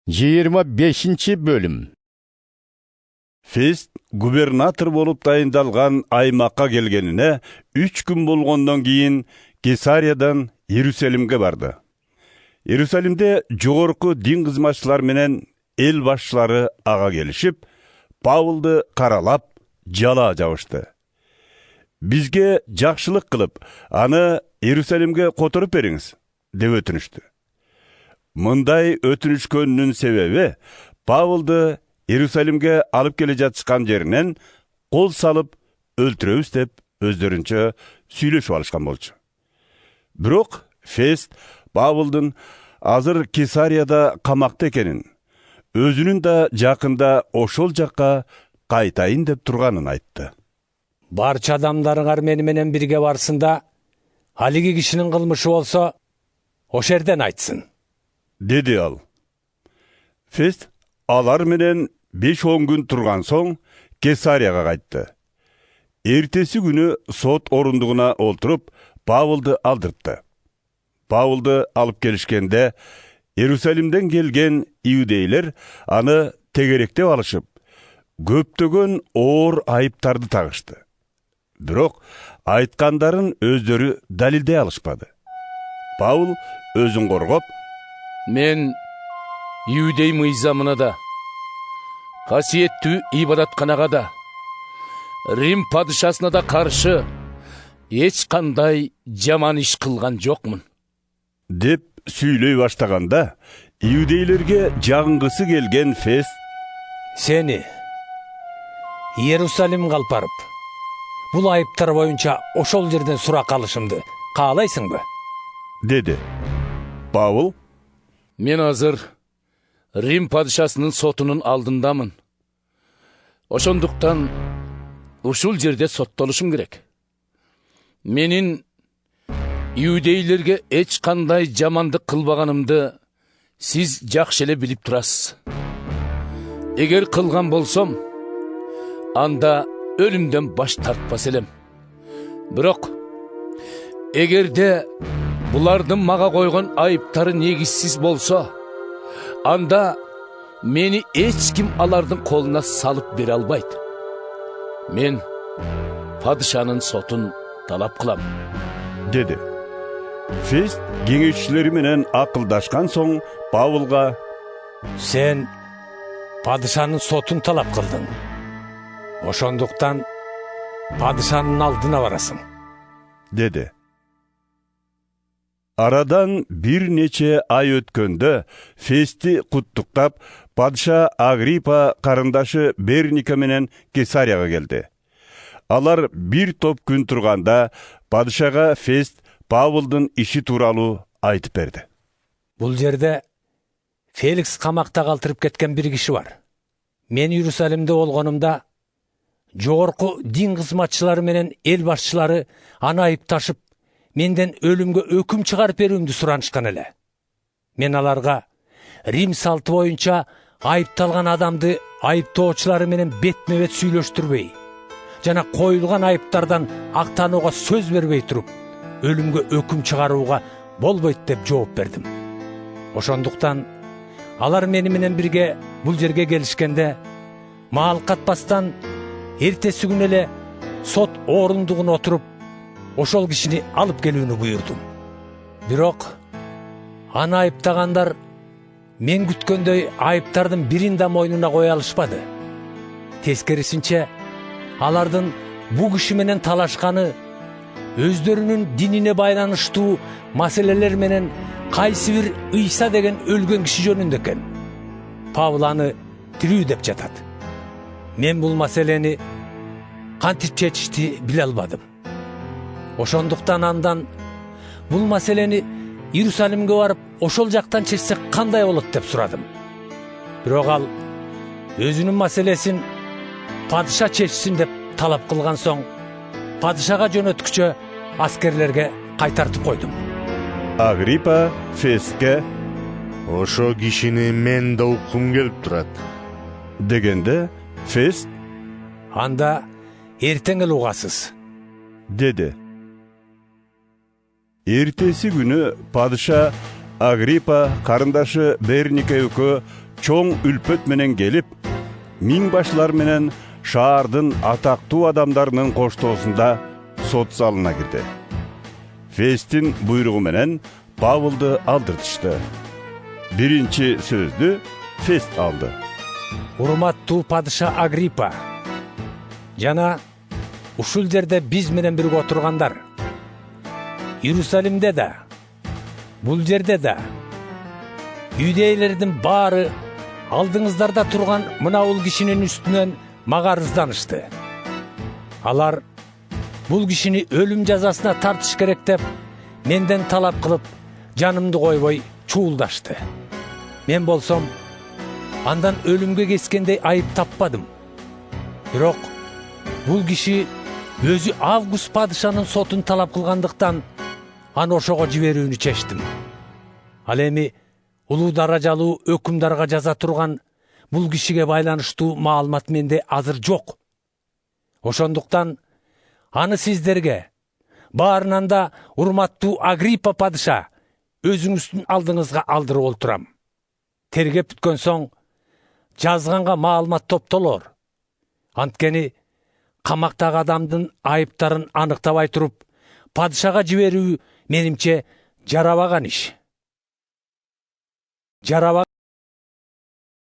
25-bölüm. Фест губернатор болуп дайындалган аймакка келгенине 3 күн болгондон кийин Кесариядан Иерусалимге барды. Иерусалимде жогорку дин кызматчылар менен эл башчылары ага келишип, Павылды каралап, жала жабышты. Бизге жакшылык кылып, аны Иерусалимге которуп бериңиз, деп өтүнүштү. Мындай өтүнүшкөнүнүн себеби Павылды Иерусалимге алып келе жатышкан жеринен кол салып өлтүрөбүз деп өздөрүнчө сүйлөшүп алышкан болчу. Бирок Фест Павылдын азыр Кесарияда камакта экенин, өзүнүн да жакында ошол жакка кайтайын деп турганын айтты. Барча адамдарыңар мени менен бирге барсында, алиги кишинин кылмышы болсо, ошол жерден айтсын, деди ал. Фест алар менен 5-10 күн турган соң Кесарияга кайтты. Эртеси күнү сот орундугуна олтуруп, Павылды алдыртты. Павылды алып келишкенде, Иерусалимден келген иудейлер аны тегеректеп алышып, көптөгөн оор айыптарды тагышты. Бирок айткандарын өздөрү далилдей алышпады. Павыл өзүн коргоп, мен иудей мыйзамына да, касиеттүү ибадатканага да, Рим падышасына да каршы эч кандай жаман иш кылган жокмун, деп сүйлөй баштаганда, иудейлерге жагынгысы келген Фест: сени Иерусалимге алып барып, бул айыптар боюнча ошол жерден сурак алышымды каалайсыңбы? деди. Павыл: мен азыр Рим падышасынын сотунун алдындамын. Ошондуктан ушул жерде соттолушум керек. Менин иудейлерге эч кандай жамандык кылбаганымды сиз жакшы эле билип турасыз. Эгер кылган болсом, анда өлүмдөн баш тартпас элем. Бирок эгерде булардын мага койгон айыптары негизсиз болсо, анда мени эч ким алардын колуна салып бере албайт. Мен падышанын сотун талап кылам, деди. Фест кеңешчилери менен акылдашкан соң Павылга: Сен падышанын сотун талап кылдың. Ошондуктан падышанын алдына барасың, деди. Арадан бир нече ай өткөндө Фести куттуктап, падыша Агриппа карындашы Берника менен Кесарияга келди. Алар бир топ күн турганда падышага Фест Павылдын иши тууралуу айтып берди. Бул жерде Феликс камакта калтырып кеткен бир киши бар. Мен Иерусалимде болгонумда, жогорку дин кызматчылары менен эл башчылары аны айыпташып, менден өлүмгө өкүм чыгарып берүүмдү суранышкан эле. Мен аларга Рим салты боюнча айыпталган адамды айыптоочулары менен бетме-бет сүйлөштүрбөй, жана коюлган айыптардан актанууга сөз бербей туруп, өлүмгө өкүм чыгарууга болбойт деп жооп бердим. Ошондуктан алар мени менен бирге бул жерге келишкенде, маал катпастан эртеси күнү эле сот орундугуна отуруп, ошол кишини алып келүүнү буйрдум. Бирок аны айыптагандар мен күткөндөй айыптардын бирин да мойнуна кое алышпады. Тескерисинче, алардын бу киши менен талашканы өздөрүнүн динине байланыштуу маселелер менен кайсы бир Ыйса деген өлгөн киши жөнүндө экен. Павыл аны тирүү деп жатат. Мен бул маселени кантип чечишти биле албадым. Ошондуктан андан бул маселени Иерусалимге барып, ошол жактан чечсек кандай болот деп сурадым. Бирок ал өзүнүн маселесин падыша чечсин деп талап кылган соң, падышага жөнөткүчө аскерлерге кайтартып койдум. Агриппа Фестке: ошо кишини мен да уккум келип турат, дегенде, Фест: анда эртең эле угасыз, деди. Эртеси күнү падыша Агриппа карындашы Бернике экөө чоң үлпөт менен келип, миңбашлар менен шаардын атактуу адамдарынын коштоосунда сот залына кирди. Фесттин буйругу менен Павылды алдыртышты. Биринчи сөздү Фест алды. Урматтуу падыша Агриппа жана ушул жерде биз менен бирге отургандар, Иерусалимде да, бул жерде да юдейлердин баары алдыңыздарда турган мына бул кишинин үстүнөн мага арызданышты. Алар бул кишини өлүм жазасына тартыш керек деп менден талап кылып, жанымды койбой чуулдашты. Мен болсом андан өлүмгө кескендей айып таппадым. Бирок бул киши өзү Август падышанын сотун талап кылгандыктан аны ошого жиберүүнү чечтим. Ал эми улуу даражалуу өкүмдарга жаза турган бул кишиге байланыштуу маалымат менде азыр жок. Ошондуктан аны сиздерге, баарынан да урматтуу Агриппа падыша, өзүңүздүн алдыңызга алдырып олтурам. Тергеп бүткөн соң жазганга маалымат топтолор. Анткени камактагы адамдын айыптарын аныктабай туруп, падышага жиберүү менимче жарабаган иш.